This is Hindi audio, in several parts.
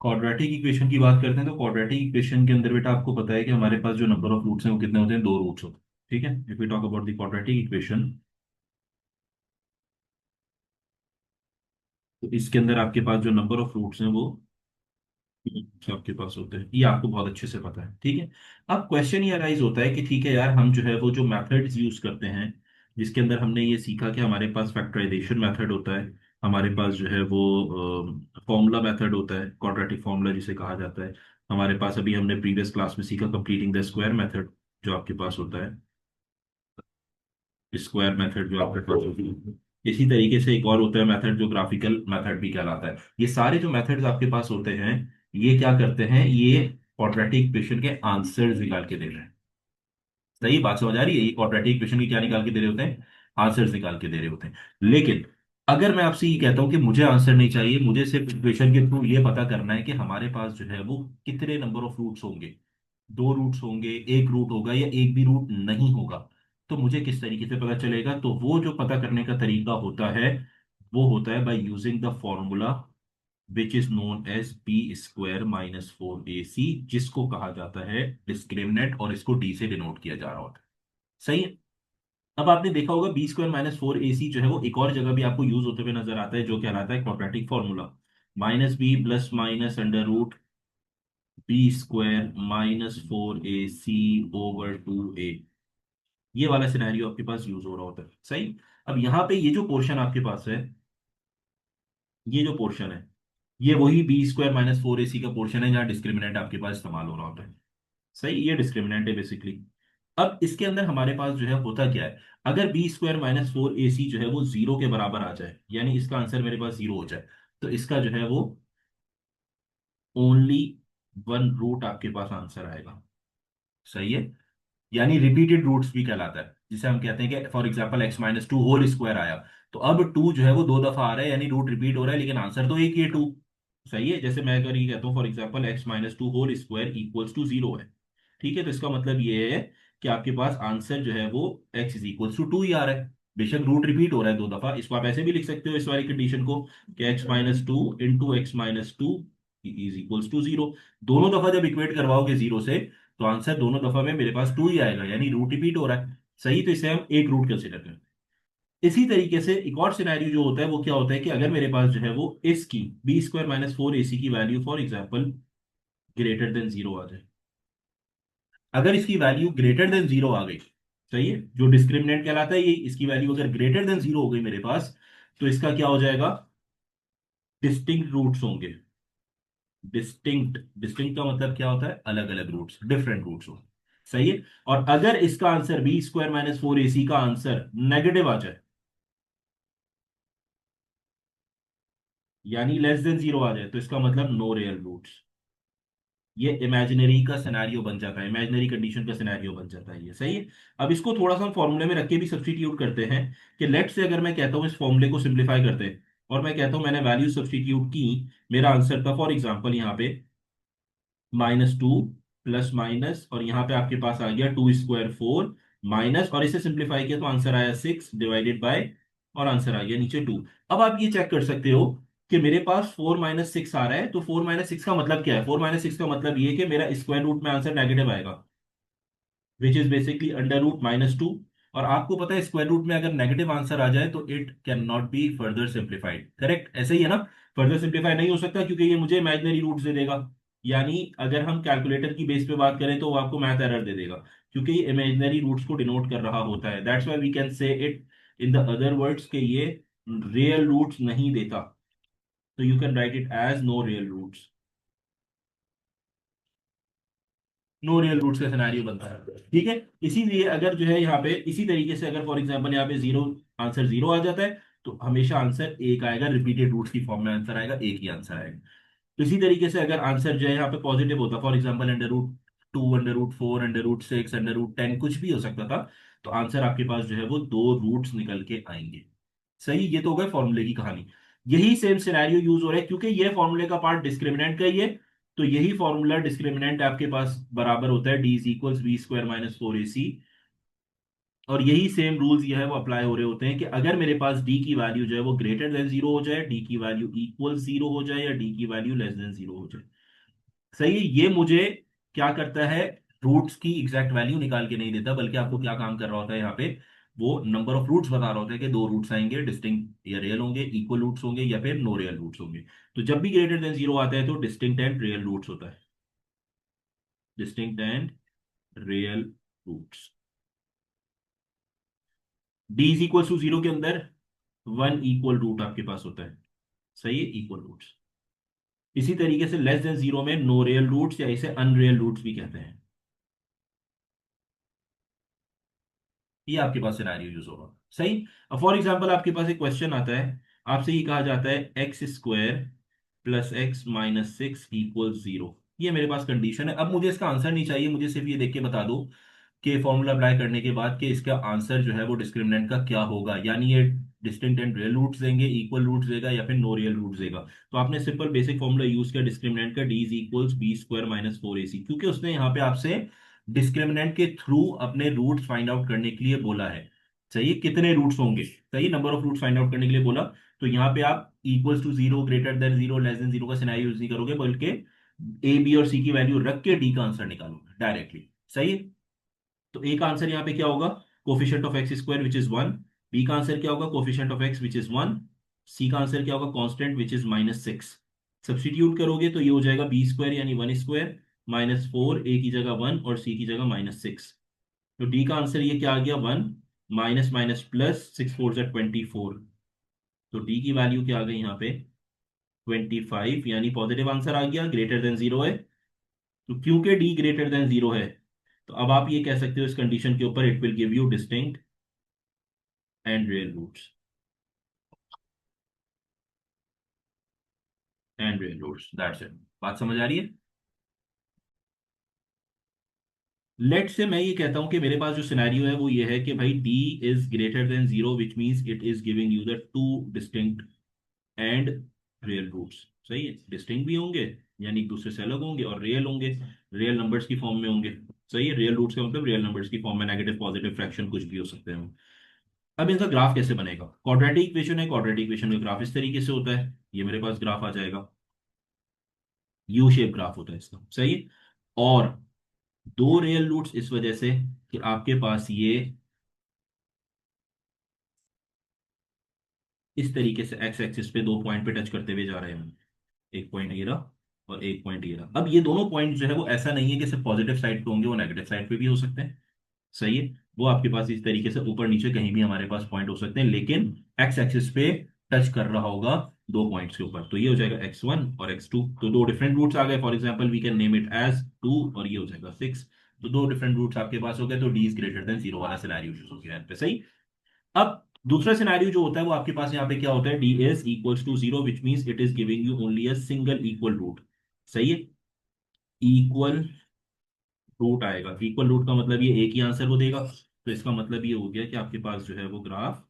क्वाड्रेटिक इक्वेशन की बात करते हैं तो क्वाड्रेटिक इक्वेशन के अंदर बेटा आपको पता है कि हमारे पास जो नंबर ऑफ रूट्स हैं वो कितने होते हैं, दो रूट्स होते हैं। ठीक है, if we talk about the quadratic equation, तो इसके अंदर आपके पास जो नंबर ऑफ रूट्स हैं वो आपके पास होते हैं, ये आपको बहुत अच्छे से पता है। ठीक है, अब क्वेश्चन ये अराइज होता है कि ठीक है यार, हम जो है वो जो मेथड्स यूज करते हैं, जिसके अंदर हमने ये सीखा कि हमारे पास फैक्टराइजेशन मेथड होता है, हमारे पास जो है वो फॉर्मूला मेथड होता है, क्वाड्रेटिक फॉर्मूला जिसे कहा जाता है, हमारे पास अभी हमने प्रीवियस क्लास में सीखा कंप्लीटिंग द स्क्वायर मेथड जो आपके पास होता है, स्क्वायर मेथड जो आपके पास होती है। इसी तरीके से एक और होता है मेथड जो ग्राफिकल मेथड भी कहलाता है। ये सारे जो मेथड्स आपके पास होते हैं, ये क्या करते हैं, ये क्वाड्रेटिक इक्वेशन के आंसर्स निकाल के दे रहे हैं। सही बात समझ आ रही है? ये क्वाड्रेटिक इक्वेशन की क्या निकाल के दे रहे होते हैं, आंसर्स निकाल के दे रहे होते हैं। लेकिन अगर मैं आपसे ये कहता हूं कि मुझे आंसर नहीं चाहिए, मुझे सिर्फ इक्वेशन के थ्रू ये पता करना है कि हमारे पास जो है वो कितने नंबर ऑफ रूट्स होंगे, दो रूट्स होंगे, एक रूट होगा या एक भी रूट नहीं होगा, तो मुझे किस तरीके से पता चलेगा? तो वो जो पता करने का तरीका होता है वो होता है by using the formula which is known as B square minus four A C, जिसको कहा जाता है डिस्क्रिमिनेंट, और इसको डी से डिनोट किया जा रहा होता है। सही है। अब आपने देखा होगा बी स्क्वायर माइनस फोर ए सी जो है वो एक और जगह भी आपको यूज होते हुए नजर आता है, जो कहलाता है quadratic formula, minus B plus minus under root B square minus four A C over two A. ये वाला सिनेरियो आपके पास यूज हो रहा होता है। सही। अब यहाँ पे ये जो पोर्शन आपके पास है, ये जो पोर्शन है, ये वही बी स्क्वायर माइनस फोर ए सी का पोर्शन है जहाँ डिस्क्रिमिनेंट आपके पास इस्तेमाल हो रहा होता है। सही, ये डिस्क्रिमिनेंट है बेसिकली। अब इसके अंदर हमारे पास जो है होता क्या है, अगर बी स्क्वायर माइनस फोर ए सी जो है वो जीरो के बराबर आ जाए, यानी इसका आंसर मेरे पास जीरो हो जाए, तो इसका जो है वो ओनली वन रूट आपके पास आंसर आएगा। सही है। यानी रिपीटेड रूट्स भी कहलाता है, जिसे हम कहते हैं कि for example x minus two whole square आया, तो अब टू जो है वो दो दफा आ रहा है, यानी रूट रिपीट हो रहा है, लेकिन आंसर तो एक ही है, टू। सही है। जैसे मैं अगर ये कहता हूँ for example x minus two whole square equals to zero है, ठीक है, तो इसका मतलब ये है कि आपके पास आंसर जो है वो X is equals to two ही आ रहा है। बेशक रूट रिपीट हो रहा है दो दफा, इसको आप ऐसे भी लिख सकते हो इस वाली कंडीशन को कि x minus two into x minus two is equals to zero. दोनों दफा जब इक्वेट करवाओगे जीरो से, तो आंसर दोनों दफा में मेरे पास टू ही आएगा, यानी रूट रिपीट हो रहा है। सही, तो इसे हम एक रूट कंसिडर करें। इसी तरीके से एक और सिनेरियो जो होता है वो क्या होता है कि अगर मेरे पास जो है वो इसकी बी स्क्वायर माइनस फोर ए सी की value for example greater than zero आ जाए, अगर इसकी वैल्यू ग्रेटर देन जीरो आ गई, सही है, जो डिस्क्रिमिनेंट कहलाता है ये, इसकी वैल्यू अगर ग्रेटर देन जीरो हो गई मेरे पास, तो इसका क्या हो जाएगा, डिस्टिंक्ट रूट्स होंगे। डिस्टिंक्ट, डिस्टिंक्ट का मतलब क्या होता है, अलग अलग रूट्स, डिफरेंट रूट्स हो। सही है। और अगर इसका answer B square minus four ए सी का आंसर नेगेटिव आ जाए, यानी लेस देन जीरो आ जाए, तो इसका मतलब नो रियल रूट्स। ये इमेजिनरी का सिनेरियो बन जाता है, इमेजिनरी कंडीशन का सिनेरियो बन जाता है ये। सही है। अब इसको थोड़ा सा हम फॉर्मूले में रख के भी सब्स्टिट्यूट करते हैं कि लेट से अगर मैं कहता हूं इस फॉर्मूले को सिंप्लीफाई करते हैं, और मैं कहता हूं मैंने वैल्यू सब्स्टिट्यूट की, मेरा आंसर था फॉर एग्जांपल यहाँ पे माइनस टू प्लस माइनस, और यहाँ पे आपके पास आ गया टू स्क्वायर फोर माइनस, और इसे सिंप्लीफाई किया तो आंसर आया सिक्स डिवाइडेड बाय, और आंसर आ गया नीचे टू। अब आप ये चेक कर सकते हो कि मेरे पास फोर माइनस सिक्स आ रहा है, तो फोर माइनस सिक्स का मतलब क्या है, फोर माइनस सिक्स का मतलब ये कि मेरा स्क्वायर रूट में आंसर नेगेटिव आएगा, which is basically under root minus two. और आपको पता है स्क्वायर रूट में अगर नेगेटिव आंसर आ जाए तो it can not be further simplified, correct, ऐसे ही है ना। फर्दर सिंप्लीफाई नहीं हो सकता क्योंकि ये मुझे इमेजिनरी रूट दे देगा, यानी अगर हम कैलकुलेटर की बेस पे बात करें तो वो आपको मैथ एरर दे देगा, क्योंकि ये इमेजिनरी रूट्स को डिनोट कर रहा होता है। That's why we can say it in the other words के ये रियल रूट्स नहीं देता, तो you can write it as no real roots. No real roots का सिनेरियो बनता है। ठीक है। इसीलिए अगर जो है यहाँ पे इसी तरीके से अगर फॉर एग्जांपल यहाँ पे जीरो, आंसर जीरो आ जाता है, तो हमेशा आंसर एक आएगा, रिपीटेड रूट्स की फॉर्म में आंसर आएगा, एक ही आंसर आएगा। तो इसी तरीके से अगर आंसर जो है यहाँ पे पॉजिटिव होता, for example under root two, under root four, under root six, under root ten, कुछ भी हो सकता था, तो आंसर आपके पास जो है वो दो रूट्स निकल के आएंगे। सही, ये तो हो गया फॉर्मूले की कहानी। यही सेम सिनेरियो यूज हो रहा है क्योंकि ये फॉर्मूले का पार्ट डिस्क्रिमिनेंट का ही है, तो यही फॉर्मूला डिस्क्रिमिनेंट आपके पास बराबर होता है D is equals B square minus four A C और यही सेम रूल्स ये है वो अप्लाई हो रहे होते हैं कि अगर मेरे पास डी की वैल्यू जो है वो ग्रेटर देन जीरो हो जाए, डी की वैल्यू इक्वल जीरो हो जाए, या डी की वैल्यू लेस देन जीरो हो जाए। सही है, ये मुझे क्या करता है, रूट्स की एग्जैक्ट वैल्यू निकाल के नहीं देता, बल्कि आपको क्या काम कर रहा होता है यहाँ पे, वो नंबर ऑफ रूट्स बता रहा होता है कि दो रूट्स आएंगे, डिस्टिंक्ट या रियल होंगे, इक्वल रूट्स होंगे, या फिर नो रियल रूट्स होंगे। तो जब भी ग्रेटर देन जीरो आता है तो डिस्टिंक्ट एंड रियल रूट्स होता है, distinct and real roots. D is equal to zero के अंदर वन इक्वल रूट आपके पास होता है। सही है, इक्वल रूट्स। इसी तरीके से लेस देन जीरो में नो रियल रूट्स या इसे अनरियल रूट्स भी कहते हैं। ये आपके पास सिनेरियो यूज होगा। सही। अब फॉर एग्जांपल आपके पास एक क्वेश्चन आता है, आपसे ये कहा जाता है x square plus x minus six equal zero. ये मेरे पास कंडीशन है। अब मुझे इसका आंसर नहीं चाहिए, मुझे सिर्फ ये देख के बता दो कि फॉर्मूला अप्लाई करने के बाद कि इसका आंसर जो है वो डिस्क्रिमिनेंट का क्या होगा, यानी ये डिस्टिंक्ट एंड रियल रूट्स देंगे, इक्वल रूट्स देगा, या फिर नो रियल रूट्स देगा। तो आपने सिंपल बेसिक फॉर्मूला यूज किया डिस्क्रिमिनेंट का, D is equals B square minus four A C, क्योंकि उसने यहाँ पे आपसे डिस्क्रिमिनेंट के थ्रू अपने रूट्स फाइंड आउट करने के लिए बोला है। सही है, कितने रूट्स होंगे, सही, number of roots find out करने के लिए बोला। तो यहाँ पे आप equals to zero, greater than zero, less than zero का सिनेरियो यूज नहीं करोगे, बल्कि ए बी और सी की वैल्यू रख के डी का आंसर निकालोगे डायरेक्टली। सही है। तो ए का आंसर यहाँ पे क्या होगा, coefficient of x square which is one. B का आंसर क्या होगा, coefficient of X which is one. C का आंसर क्या होगा, constant which is minus six. Substitute करोगे तो ये हो जाएगा बी स्क्वायर यानी one square minus four, A की जगह वन और सी की जगह माइनस सिक्स। तो डी का आंसर ये क्या आ गया, one minus minus plus, six four जा 24। तो डी की वैल्यू क्या आ गई यहाँ पे, 25, यानी पॉजिटिव आंसर आ गया, ग्रेटर देन जीरो है। तो क्योंकि डी ग्रेटर देन जीरो है, तो अब आप ये कह सकते हो इस कंडीशन के ऊपर, it will give you distinct and real roots, and real roots, that's it. बात समझ आ रही है। लेट से मैं ये कहता हूं कि मेरे पास जो सिनेरियो है वो ये है कि भाई D is greater than zero, which means it is giving you the two distinct and real roots. सही है, डिस्टिंक्ट भी होंगे यानी एक दूसरे से अलग होंगे, और रियल होंगे, रियल नंबर्स की फॉर्म में होंगे। सही है, रियल रूट्स का मतलब रियल नंबर्स की फॉर्म में, नेगेटिव पॉजिटिव फ्रैक्शन कुछ भी हो सकते हैं। अब इनका ग्राफ कैसे बनेगा, क्वाड्रेटिक इक्वेशन है, क्वाड्रेटिक इक्वेशन का ग्राफ इस तरीके से होता है, ये मेरे पास ग्राफ आ जाएगा, यू शेप ग्राफ होता है इसका। सही है। और दो रियल रूट्स इस वजह से कि आपके पास ये इस तरीके से एक्स एक्सिस पे दो पॉइंट पे टच करते हुए जा रहे हैं, एक पॉइंट ये रहा और एक पॉइंट ये रहा। अब ये दोनों पॉइंट जो है वो ऐसा नहीं है कि सिर्फ पॉजिटिव साइड पे होंगे, वो नेगेटिव साइड पे भी हो सकते हैं। सही है, वो आपके पास इस तरीके से ऊपर नीचे कहीं भी हमारे पास पॉइंट हो सकते हैं, लेकिन एक्स एक्सिस पे टच कर रहा होगा दो पॉइंट्स के ऊपर। तो ये हो जाएगा x1 और x2, तो दो डिफरेंट रूट्स आ गए। For example we can name it as two, और ये हो जाएगा सिक्स। तो दो डिफरेंट रूट्स आपके पास हो गए, तो D is greater than zero वाला सिनेरियो यूज हो गया यहाँ पे। सही। अब दूसरा सिनेरियो जो होता है वो आपके पास यहाँ पे क्या होता है, D is equals to zero, which means it is giving you only a single equal root. सही है, इक्वल रूट आएगा, इक्वल रूट का मतलब ये एक ही आंसर वो देगा। तो इसका मतलब ये हो गया कि आपके पास जो है वो ग्राफ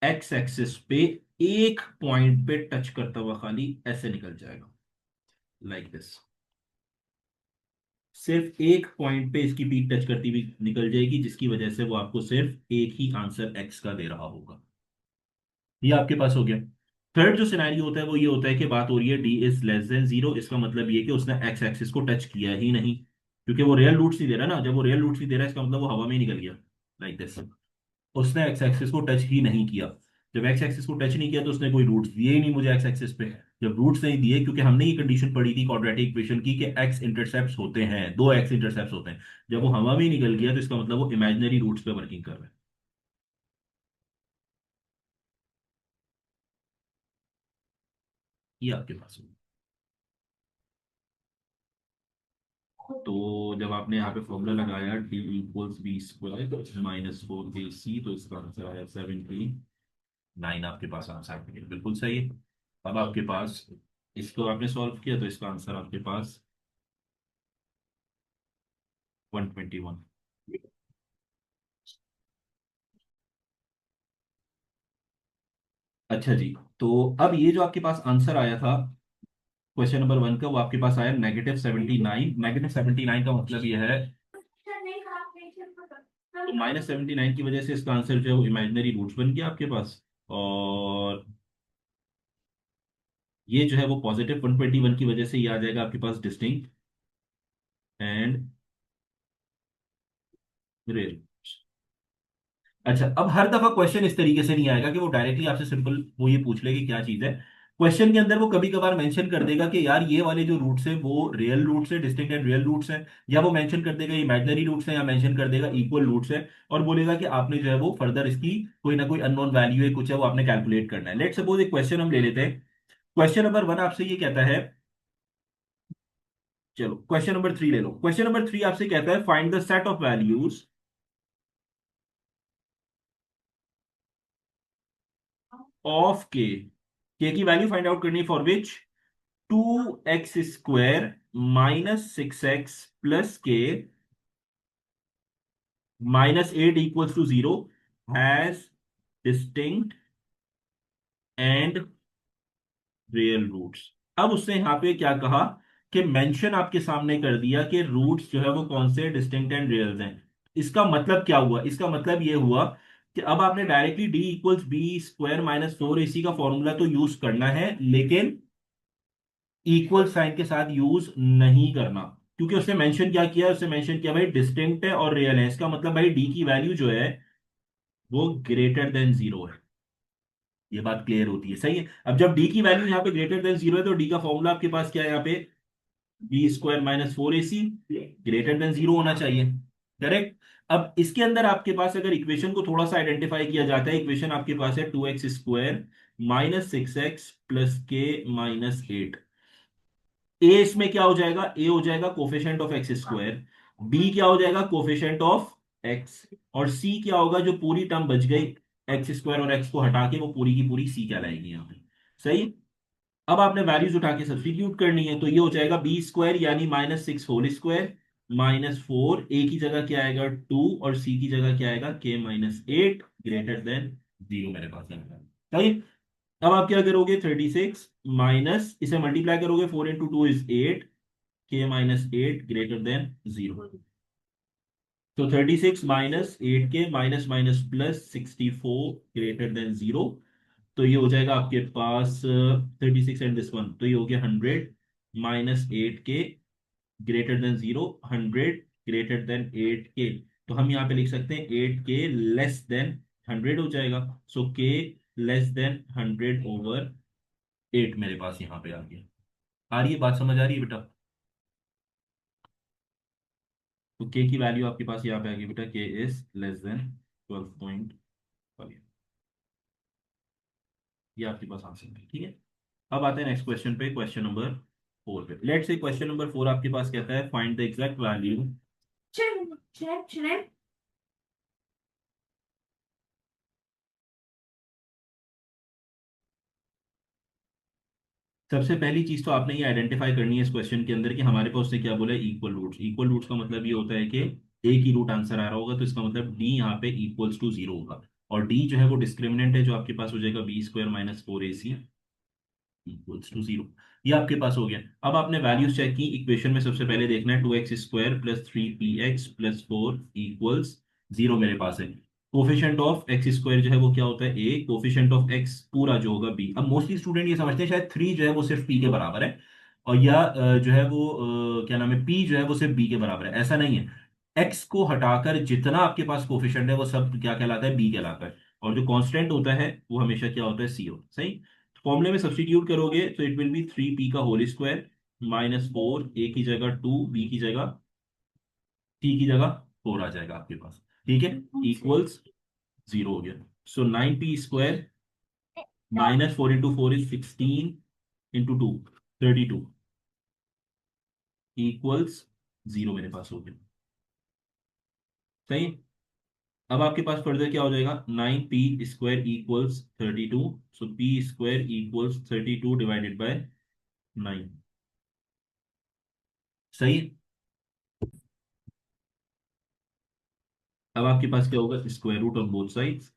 एक्स एक्सिस पे एक पॉइंट पे टच करता हुआ खाली ऐसे निकल जाएगा, लाइक दिस। सिर्फ एक पॉइंट पे इसकी पीक टच करती हुई निकल जाएगी, जिसकी वजह से वो आपको सिर्फ एक ही आंसर एक्स का दे रहा होगा। ये आपके पास हो गया। थर्ड जो सिनेरियो होता है वो ये होता है कि बात हो रही है D is less than zero, इसका मतलब ये कि उसने एक्स एक्सिस को टच किया ही नहीं, क्योंकि वो रियल रूट्स नहीं दे रहा ना। जब वो रियल रूट्स नहीं दे रहा इसका मतलब वो हवा में ही निकल गया, लाइक दिस। उसने एक्स एक्सिस को टच ही नहीं किया। जब एक्स एक्सिस को टच नहीं किया तो उसने कोई रूट्स दिए ही नहीं मुझे एक्स एक्सिस पे। जब रूट्स नहीं दिए, क्योंकि हमने ये कंडीशन पढ़ी थी क्वाड्रेटिक इक्वेशन की कि एक्स इंटरसेप्ट होते हैं, दो एक्स इंटरसेप्ट होते हैं। जब वो हवा में ही निकल गया तो इसका मतलब वो इमेजिनरी रूट्स पे वर्किंग कर रहा है। ये आपके पास होगा। तो जब आपने यहाँ पे फॉर्मूला लगाया D equals B square minus four b c, तो इसका आंसर आया 79। आपके पास आंसर बिल्कुल सही है। अब आपके पास, इसको आपने सॉल्व किया तो इसका आंसर आपके पास 121। अच्छा जी। तो अब ये जो आपके पास आंसर आया था क्वेश्चन नंबर वन का, वो आपके पास आया -79। -79 का मतलब ये है तो -79 की वजह से इसका आंसर जो है वो इमेजिनरी रूट्स बन गया आपके पास। और ये जो है वो +121 की वजह से ये आ जाएगा आपके पास डिस्टिंक्ट एंड रियल। अच्छा, अब हर दफा क्वेश्चन इस तरीके से नहीं आएगा कि वो डायरेक्टली आपसे सिंपल वो ये पूछ ले कि क्या चीज है। क्वेश्चन के अंदर वो कभी कभार मेंशन कर देगा कि यार ये वाले जो रूट्स है वो रियल रूट्स है, डिस्टिंक्ट एंड रियल रूट्स हैं, या वो मेंशन कर देगा इमेजिनरी रूट्स हैं, या मेंशन कर देगा इक्वल रूट्स है, और बोलेगा कि आपने जो है वो फर्दर इसकी कोई ना कोई अननोन वैल्यू है, कुछ है, वो आपने कैलकुलेट करना है। लेट सपोज एक क्वेश्चन हम ले लेते हैं। क्वेश्चन नंबर 1 आपसे ये कहता है, चलो क्वेश्चन नंबर 3 ले लो। क्वेश्चन नंबर 3 आपसे कहता है find the set of values of k की वैल्यू फाइंड आउट करनी for which 2x² -6x plus k -8 equals to 0 has distinct and real roots. अब उसने यहां पे क्या कहा कि मेंशन आपके सामने कर दिया कि रूट्स जो है वो कौन से डिस्टिंक्ट एंड रियल हैं। इसका मतलब क्या हुआ? इसका मतलब ये हुआ कि अब आपने डायरेक्टली d = b² - 4ac का फॉर्मूला तो यूज करना है, लेकिन इक्वल साइन के साथ यूज नहीं करना। क्योंकि उसने मेंशन क्या किया? उसने मेंशन किया भाई डिस्टिंक्ट है और रियल है, इसका मतलब भाई डी की वैल्यू जो है वो ग्रेटर देन 0 है। ये बात क्लियर होती है, सही है। अब जब डी की वैल्यू यहाँ पे ग्रेटर देन 0 है तो डी का फॉर्मूला आपके पास क्या है यहाँ पे? b² - 4ac ग्रेटर देन 0 होना चाहिए, करेक्ट। अब इसके अंदर आपके पास अगर इक्वेशन को थोड़ा सा आइडेंटिफाई किया जाता है, इक्वेशन आपके पास है 2x² -6x प्लस के -8। ए इसमें क्या हो जाएगा? ए हो जाएगा कोफिशिएंट ऑफ x², बी क्या हो जाएगा? कोफिशिएंट ऑफ x, और सी क्या होगा? जो पूरी टर्म बच गई x² और x को हटा के वो पूरी की पूरी सी कहलाएगी यहाँ पे, सही। अब आपने वैल्यूज उठा के सब्स्टिट्यूट करनी है, तो ये हो जाएगा b² यानी -6 होल स्क्वायर -4, ए की जगह क्या आएगा 2, और सी की जगह क्या आएगा k-8 ग्रेटर देन 0 मेरे पास है, सही। अब आप क्या करोगे? 36 माइनस इसे मल्टीप्लाई करोगे, 4 × 2 = 8, k-8 ग्रेटर देन 0। तो 36 -8 के minus minus plus 64 greater than 0। तो ये हो जाएगा आपके पास 36 एंड दिस 1, तो ये हो गया 100 -8 के ग्रेटर देन 0, 100 ग्रेटर देन 8 के। तो हम यहाँ पे लिख सकते हैं 8 के लेस देन 100 हो जाएगा। सो के लेस देन 100/8 मेरे पास यहाँ पे आ गया। आ रही है बात? समझ आ रही है बेटा? तो के की वैल्यू आपके पास यहाँ पे आ गई बेटा, के इज लेस देन 12.5। ये आपके पास आंसर है, ठीक है। अब आते हैं नेक्स्ट क्वेश्चन पे, क्वेश्चन नंबर 4 पे। लेट्स से क्वेश्चन नंबर 4 आपके पास कहता है फाइंड द एग्जैक्ट वैल्यू। सबसे पहली चीज तो आपने ये आइडेंटिफाई करनी है इस क्वेश्चन के अंदर कि हमारे पास उसने क्या बोला है, इक्वल रूट्स। इक्वल रूट्स का मतलब ये होता है कि एक ही रूट आंसर आ रहा होगा, तो इसका मतलब डी यहाँ पे इक्वल्स टू 0 होगा। और डी जो है वो डिस्क्रिमिनेंट है, जो आपके पास हो जाएगा b² - 4ac इक्वल्स टू 0। ये आपके पास हो गया। अब आपने वैल्यूज चेक की, इक्वेशन में सबसे पहले देखना है 2x² + 3px + 4 इक्वल्स 0 मेरे पास है। कोफिशिएंट ऑफ x² जो है वो क्या होता है? a, कोफिशिएंट ऑफ x पूरा जो होगा b। अब मोस्टली स्टूडेंट ये समझते हैं शायद 3 जो है वो सिर्फ p के बराबर है, और या जो है वो क्या नाम है, p जो है वो सिर्फ b के बराबर है। ऐसा नहीं है। x को हटाकर जितना आपके पास कोफिशिएंट है वो सब क्या कहलाता है? b कहलाता है। और जो कांस्टेंट होता है वो हमेशा क्या होता है? c होता है, सही। फॉर्मूले में सब्स्टिट्यूट करोगे तो it will be 3p² -4, a की जगह 2, b की जगह t की जगह 4 आ जाएगा आपके पास, ठीक है। इक्वल्स 0 हो गया। सो 9p² -4 × 4 इज 16 × 2 32 इक्वल्स 0 मेरे पास हो गया, सही। अब आपके पास फर्दर क्या हो जाएगा? 9p² equals 32, so p² equals 32 divided by 9, सही। अब आपके पास क्या होगा? Square root on both sides,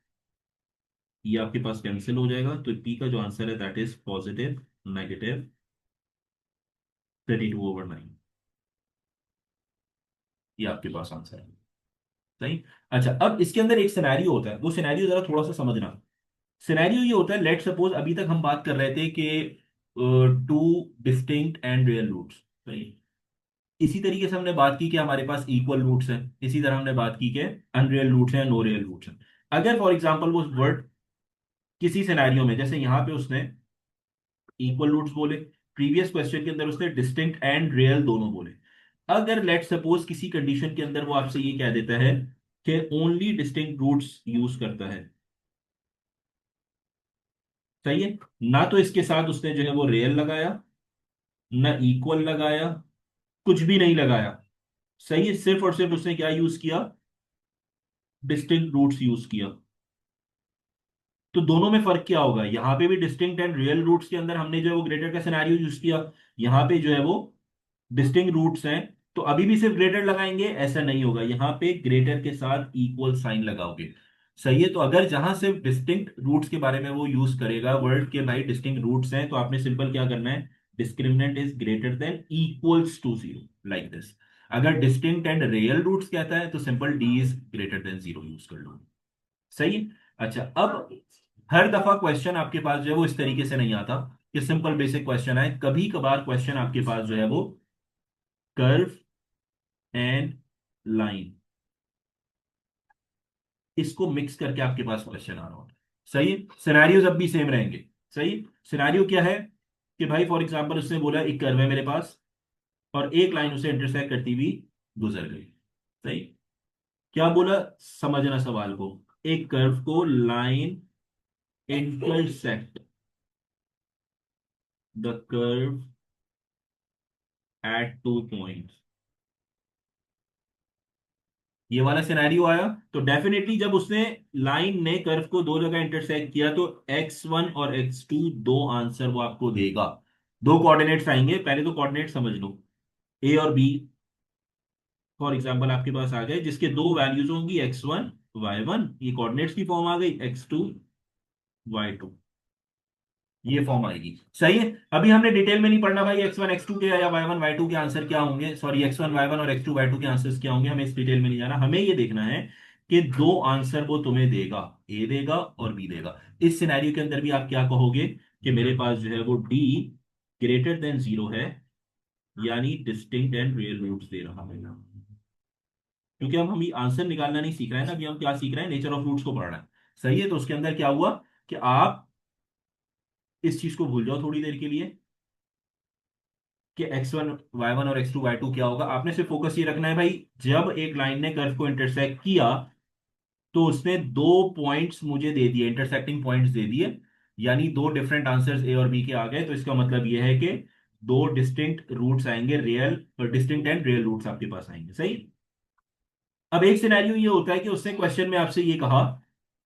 ये आपके पास कैंसिल हो जाएगा, तो पी का जो आंसर है दैट इज -32/9। ये आपके पास आंसर है। सही। अच्छा, अब इसके अंदर एक सिनेरियो होता है, वो सिनेरियो जरा थोड़ा सा समझना। सिनेरियो ये होता है, लेट सपोज अभी तक हम बात कर रहे थे कि two distinct and real roots. सही। इसी तरीके से हमने बात की कि हमारे पास इक्वल रूट्स हैं, इसी तरह हमने बात की कि अनरियल रूट्स हैं, नो रियल रूट्स हैं। अगर फॉर एग्जांपल वो वर्ड किसी सिनेरियो में, जैसे यहां पे उसने इक्वल रूट्स बोले, प्रीवियस क्वेश्चन के अंदर उसने डिस्टिंक्ट एंड रियल दोनों बोले। अगर लेट सपोज किसी कंडीशन के अंदर वो आपसे ये कह देता है कि ओनली डिस्टिंक्ट रूट्स यूज करता है, सही है, ना तो इसके साथ उसने जो है वो रियल लगाया, ना इक्वल लगाया, कुछ भी नहीं लगाया, सही है, सिर्फ और सिर्फ उसने क्या यूज किया, डिस्टिंक्ट रूट्स यूज किया। तो दोनों में फर्क क्या होगा, यहां पे भी डिस्टिंक्ट एंड रियल रूट्स के अंदर हमने जो है वो ग्रेटर का सिनेरियो यूज किया, यहां पे जो है वो डिस्टिंक्ट रूट्स हैं, तो अभी भी सिर्फ ग्रेटर लगाएंगे, ऐसा नहीं होगा, यहां पे ग्रेटर के साथ इक्वल साइन लगाओगे। सही है, तो अगर जहां सिर्फ डिस्टिंक्ट रूट्स के बारे में वो यूज करेगा वर्ड के भाई डिस्टिंक्ट रूट्स हैं, तो आपने सिंपल क्या करना है, discriminant is greater than equals to zero, like this. अगर डिस्टिंक्ट एंड रियल रूट्स कहता है तो simple D is greater than zero use कर लो। सही है। अच्छा, अब हर दफा क्वेश्चन आपके पास जो है वो इस तरीके से नहीं आता कि सिंपल बेसिक क्वेश्चन है, कभी कभार क्वेश्चन आपके पास जो है वो कर्व एंड लाइन, इसको मिक्स करके आपके पास क्वेश्चन आ रहा होता है। सही है, सिनेरियोज अब भी सेम रहेंगे। सही। सिनेरियो क्या है कि भाई फॉर एग्जांपल उसने बोला एक कर्व है मेरे पास, और एक लाइन उसे इंटरसेक्ट करती हुई गुजर गई। सही। क्या बोला, समझना सवाल को, एक कर्व को line intersect the curve at two points, ये वाला सिनेरियो आया। तो डेफिनेटली जब उसने लाइन ने कर्व को दो जगह इंटरसेक्ट किया तो x1 और x2 दो आंसर वो आपको देगा। दो कोऑर्डिनेट्स आएंगे, पहले तो कोऑर्डिनेट समझ लो, ए और बी फॉर एग्जांपल आपके पास आ गए, जिसके दो वैल्यूज होंगी x1 y1, ये कोऑर्डिनेट्स की फॉर्म आ गई, x2 y2, ये फॉर्म आएगी। सही है। अभी हमने डिटेल में नहीं पढ़ना भाई एक्स वन एक्स टू के या वाई वन वाई टू के आंसर क्या होंगे, sorry x one y one और एक्स टू वाई टू के आंसर्स क्या होंगे, हमें इस डिटेल में नहीं जाना, हमें ये देखना है कि दो आंसर वो तुम्हें देगा, ए देगा और बी देगा। इस सिनेरियो के अंदर भी आप क्या कहोगे कि मेरे पास जो है वो डी ग्रेटर देन जीरो है, यानी डिस्टिंक्ट एंड रियल रूट्स दे रहा है। क्योंकि अब हम ये आंसर निकालना नहीं सीख रहे हैं ना, अभी हम क्या सीख रहे हैं, नेचर ऑफ रूट्स को पढ़ रहे हैं। सही है, तो उसके अंदर क्या हुआ कि आप इस चीज को भूल जाओ थोड़ी देर के लिए कि x1 y1 और x2 y2 क्या होगा, आपने सिर्फ फोकस ये रखना है भाई, जब एक लाइन ने कर्व को इंटरसेक्ट किया तो उसने दो पॉइंट्स मुझे दे दिए, इंटरसेक्टिंग पॉइंट्स दे दिए, यानी दो डिफरेंट आंसर्स ए और बी के आ गए, तो इसका मतलब यह है कि दो डिस्टिंक्ट रूट्स आएंगे, real distinct and real roots आपके पास आएंगे। सही। अब एक सिनेरियो ये होता है कि उसने क्वेश्चन में आपसे ये कहा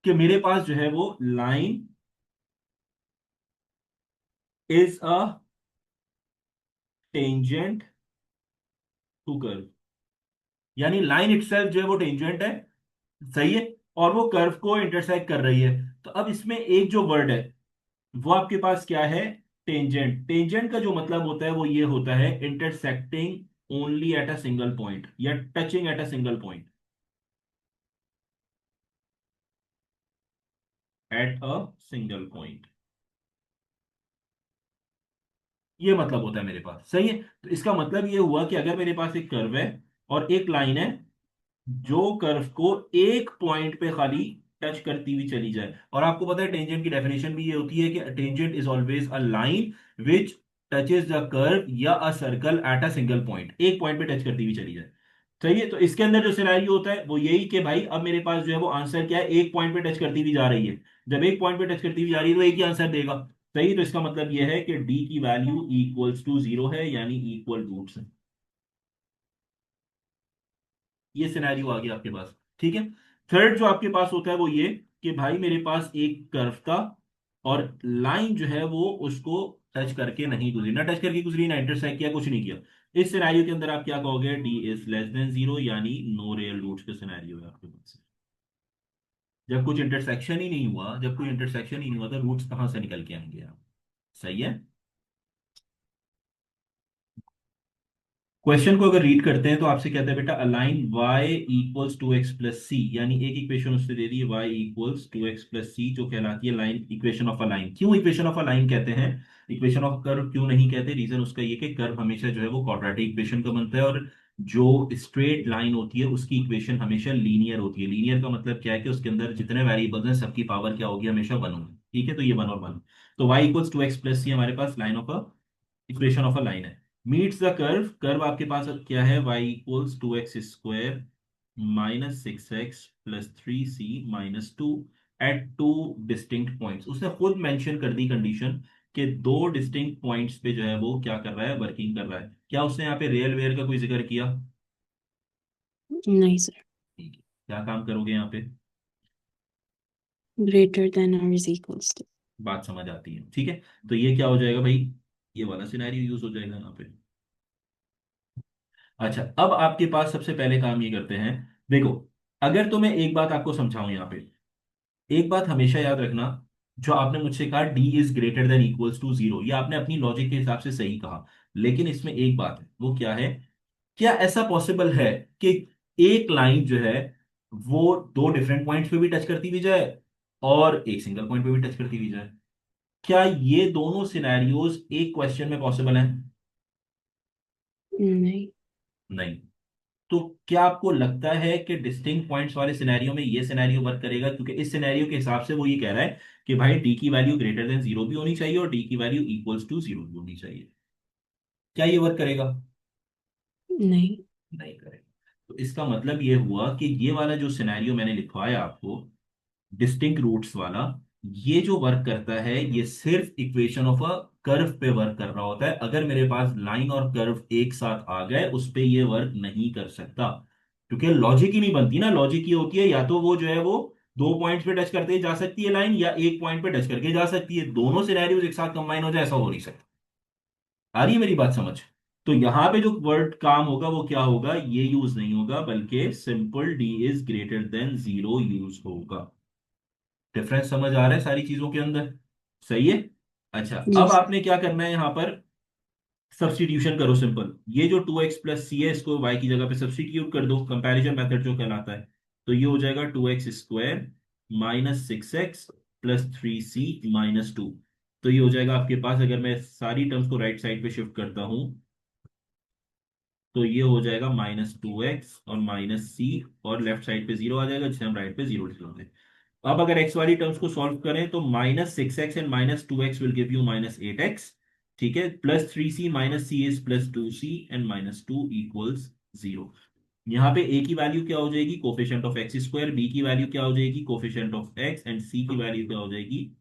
कि मेरे पास जो है वो line is a tangent to curve, यानी लाइन इटसेल्फ जो है वो टेंजेंट है, सही है, और वो कर्व को इंटरसेक्ट कर रही है। तो अब इसमें एक जो वर्ड है वो आपके पास क्या है, टेंजेंट। टेंजेंट का जो मतलब होता है वो ये होता है intersecting only at a single point या touching at a single point, at a single point, ये मतलब होता है मेरे पास। सही है, तो इसका मतलब ये हुआ कि अगर मेरे पास एक कर्व है और एक लाइन है जो कर्व को एक पॉइंट पे खाली टच करती हुई चली जाए, और आपको पता है टेंजेंट की डेफिनेशन भी ये होती है कि tangent is always a line which touches the curve या a circle at a single point, एक पॉइंट पे टच करती हुई चली जाए। सही है, तो इसके अंदर जो सिनेरियो होता है वो यही कि भाई अब मेरे पास जो है वो आंसर क्या है, एक पॉइंट पे टच करती हुई जा रही है, जब एक पॉइंट पे टच करती हुई जा रही है तो एक ही आंसर देगा। सही, तो इसका मतलब यह है कि डी की वैल्यू इक्वल्स टू जीरो है, यानी इक्वल रूट्स है। ये सिनेरियो आ गया आपके पास। ठीक है। थर्ड जो आपके पास होता है वो ये कि भाई मेरे पास एक कर्व था और लाइन जो है वो उसको टच करके नहीं गुजरी, ना टच करके गुजरी, ना इंटरसेक्ट किया, कुछ नहीं किया। इस सिनेरियो के अंदर आप क्या कहोगे, D is less than zero, यानी नो रियल रूट्स का सिनेरियो है आपके पास। जब कुछ इंटरसेक्शन ही नहीं हुआ, जब कोई इंटरसेक्शन ही नहीं हुआ तो रूट्स कहां से निकल के आएंगे आप। सही है। क्वेश्चन को अगर रीड करते हैं तो आपसे कहता है बेटा a line y equals to X plus C, यानी एक इक्वेशन उससे दे दी है y equals to X plus C, जो कहलाती है line, equation of a line. क्यों इक्वेशन ऑफ अ लाइन कहते हैं, इक्वेशन ऑफ कर्व क्यों नहीं कहते? रीजन उसका ये कि कर्व हमेशा जो है वो क्वाड्रेटिक इक्वेशन का बनता है, और जो स्ट्रेट लाइन होती है उसकी इक्वेशन हमेशा लीनियर होती है। लीनियर का मतलब क्या है कि उसके अंदर जितने वेरिएबल्स हैं सबकी पावर क्या होगी, हमेशा वन होगी। ठीक है, तो ये वन और वन। तो y equals to X plus C हमारे पास line of a, equation of a line है। मीट्स द कर्व, कर्व आपके पास अब क्या है, y equals to x square minus six x plus three C minus two at two distinct points. उसने खुद मेंशन कर दी कंडीशन कि दो डिस्टिंक्ट पॉइंट्स पे जो है वो क्या कर रहा है, वर्किंग कर रहा है। क्या उसने यहाँ पे रियल वेयर का कोई जिक्र किया? नहीं सर। ठीक है, क्या काम करोगे यहाँ पे? ग्रेटर देन और इज इक्वल्स टू। बात समझ आती है, ठीक है। तो ये क्या हो जाएगा भाई, ये वाला सिनेरियो यूज हो जाएगा यहाँ पे। अच्छा, अब आपके पास सबसे पहले काम ये करते हैं, देखो, अगर तो मैं एक बात आपको समझाऊं यहाँ पे, एक बात हमेशा याद रखना, जो आपने मुझसे कहा D is greater than equals to zero, ये आपने अपनी लॉजिक के हिसाब से सही कहा। लेकिन इसमें एक बात है, वो क्या है, क्या ऐसा पॉसिबल है कि एक लाइन जो है वो दो डिफरेंट पॉइंट्स पे भी टच करती हुई जाए और एक सिंगल पॉइंट पे भी टच करती हुई जाए? क्या ये दोनों सिनेरियोज एक क्वेश्चन में पॉसिबल हैं? नहीं। नहीं। तो क्या आपको लगता है कि डिस्टिंक्ट पॉइंट्स वाले सिनेरियो में ये सिनेरियो वर्क करेगा? क्योंकि इस सिनेरियो के हिसाब से वो ये कह रहा है कि भाई डी की वैल्यू ग्रेटर देन जीरो भी होनी चाहिए और डी की वैल्यू इक्वल्स टू जीरो भी होनी चाहिए। क्या ये वर्क करेगा? नहीं। नहीं करेगा। तो इसका मतलब ये हुआ कि ये वाला जो सिनेरियो मैंने लिखवाया आपको, डिस्टिंक्ट रूट्स वाला, ये जो वर्क करता है ये सिर्फ इक्वेशन ऑफ अ कर्व पे वर्क कर रहा होता है। अगर मेरे पास लाइन और कर्व एक साथ आ गए उस पे ये वर्क नहीं कर सकता, क्योंकि लॉजिक ही नहीं बनती ना। लॉजिक ये होती है या तो वो जो है वो दो पॉइंट्स पे टच करके जा सकती है लाइन, या एक पॉइंट पे टच करके जा सकती है। दोनों सिनेरियोज एक साथ कंबाइन हो जाए, ऐसा हो नहीं सकता। आ रही है मेरी बात समझ? तो यहां पे जो वर्ड काम होगा वो क्या होगा, ये यूज नहीं होगा, बल्कि simple D is greater than zero use होगा। डिफरेंस समझ आ रहा है सारी चीजों के अंदर? सही है। अच्छा, जी अब सर। आपने क्या करना है यहां पर, सब्स्टिट्यूशन करो सिंपल। ये जो टू एक्स प्लस सी है इसको वाई की जगह पे सब्स्टिट्यूट कर दो, कंपैरिजन मेथड जो कहलाता है। तो ये हो जाएगा two x square minus six x plus three सी माइनस टू। तो ये हो जाएगा आपके पास, अगर मैं सारी टर्म्स को राइट साइड पे शिफ्ट करता हूं, तो ये हो जाएगा माइनस टू एक्स और माइनस सी, और लेफ्ट साइड पे जीरो आ जाएगा जिसे हम राइट पे जीरो लिख लेंगे। अब अगर एक्स वाली टर्म्स को सॉल्व करें तो minus six x and minus two x will give you minus eight x. ठीक है, plus three C minus c is plus two c and minus two equals zero. यहाँ पे ए की वैल्यू क्या हो जाएगी, coefficient of x square, b की वैल्यू क्या हो जाएगी, coefficient of x, and c की वैल्यू क्या हो जाएगी,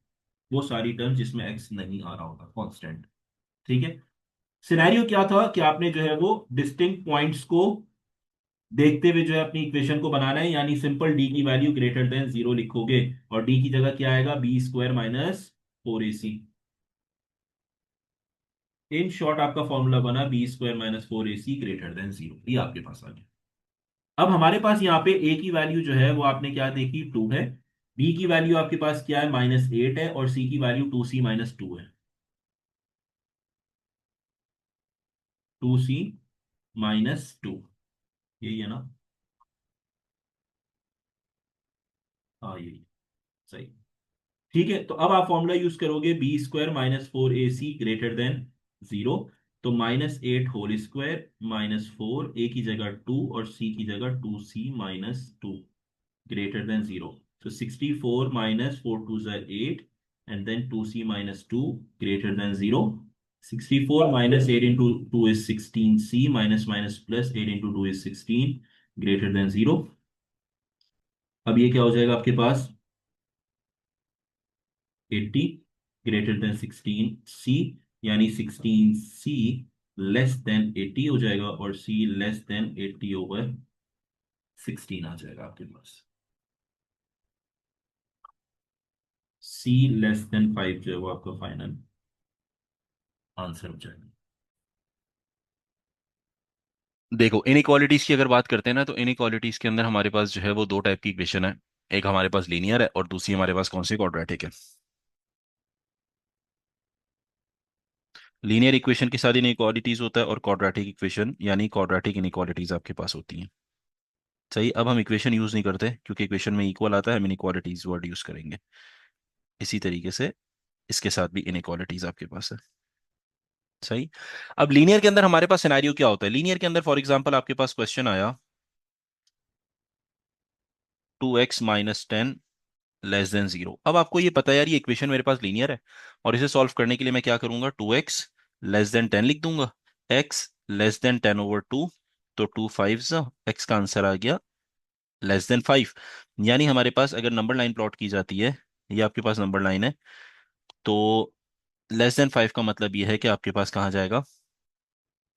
वो सारी टर्म जिसमें एक्स नहीं आ रहा होगा, कांस्टेंट। ठीक है। सिनेरियो क्या था कि आपने जो है वो डिस्टिंक्ट पॉइंट्स को देखते हुए जो है अपनी इक्वेशन को बनाना है, यानी सिंपल डी की वैल्यू ग्रेटर देन जीरो लिखोगे, और डी की जगह क्या आएगा, b square minus four A c. In short आपका फॉर्मूला बना बी स्क्वायर माइनस फोर ए सी ग्रेटर देन जीरो, ये आपके पास आ गया। अब हमारे पास यहाँ पे ए की वैल्यू जो है वो आपने क्या देखी, टू है। बी की वैल्यू आपके पास क्या है, माइनस एट है, और सी की value to C minus to है। टू सी माइनस टू, यही है ना? हाँ यही, सही। ठीक है, तो अब आप फॉर्मूला यूज करोगे, बी स्क्वायर माइनस फोर ए सी ग्रेटर देन जीरो। तो minus eight whole square minus four, A की जगह टू और सी की जगह two C minus two greater than zero. तो sixty four minus four two ज़ा eight, and then two C minus two greater than zero. Sixty four minus eight into two is sixteen C minus minus plus eight into two is sixteen greater than zero. अब ये क्या हो जाएगा आपके पास, 80 ग्रेटर देन 16 सी, यानी 16 सी लेस देन 80 हो जाएगा, और सी लेस देन 80 ओवर 16 आ जाएगा आपके पास। सी लेस देन 5 जो है वो आपका फाइनल आंसर हो जाएगा। देखो, इनइक्वालिटीज की अगर बात करते हैं ना, तो इनइक्वालिटीज के अंदर हमारे पास जो है वो दो टाइप की इक्वेशन है। एक हमारे पास लीनियर है और दूसरी हमारे पास कौन सी, क्वाड्रेटिक है। लीनियर इक्वेशन के साथ इनइक्वालिटीज होता है और क्वाड्रेटिक इक्वेशन यानी क्वाड्रेटिक इनइक्वालिटीज आपके पास होती हैं। सही, अब हम इक्वेशन यूज नहीं करते क्योंकि इक्वेशन में इक्वल आता है, हम इनइक्वालिटीज वर्ड यूज करेंगे। इसी तरीके से इसके साथ भी इनइक्वालिटीज आपके पास है। सही। अब लीनियर के अंदर हमारे पास सिनेरियो क्या होता है? लीनियर के अंदर फॉर एग्जांपल आपके पास क्वेश्चन आया 2x - 10 < 0। अब आपको ये पता है यार ये इक्वेशन मेरे पास लीनियर है, और इसे सॉल्व करने के लिए मैं क्या करूंगा, 2x < 10 लिख दूंगा। x < 10/2, तो 2 5 x का आंसर आ गया < 5। यानी हमारे पास अगर नंबर लाइन प्लॉट की जाती है, ये आपके पास नंबर लाइन है, तो < 5 का मतलब ये है कि आपके पास कहाँ जाएगा,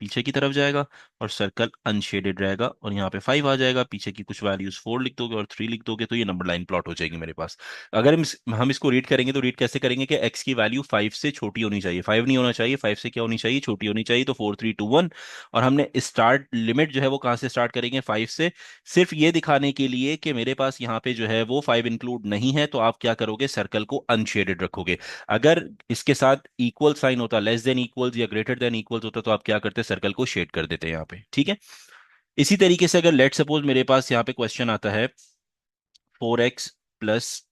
पीछे की तरफ जाएगा, और सर्कल अनशेडेड रहेगा, और यहाँ पे 5 आ जाएगा, पीछे की कुछ वैल्यूज 4 लिख दोगे और 3 लिख दोगे, तो ये नंबर लाइन प्लॉट हो जाएगी मेरे पास। अगर हम इसको रीड करेंगे तो रीड कैसे करेंगे कि x की वैल्यू 5 से छोटी होनी चाहिए, 5 नहीं होना चाहिए, 5 से क्या होनी चाहिए, छोटी होनी चाहिए, तो 4 3 2 1। और हमने स्टार्ट लिमिट जो है वो कहाँ से स्टार्ट करेंगे, 5 से। सिर्फ ये दिखाने के लिए कि मेरे पास यहाँ पे जो है वो 5 इंक्लूड नहीं है, तो आप क्या करोगे, सर्कल को अनशेडेड रखोगे। अगर इसके साथ इक्वल साइन होता, लेस देन इक्वल्स या ग्रेटर देन इक्वल्स होता, तो आप क्या करते, सर्कल को शेड कर देते यहाँ पे। ठीक है। इसी तरीके से अगर लेट सपोज मेरे पास यहाँ पे क्वेश्चन आता है 4x +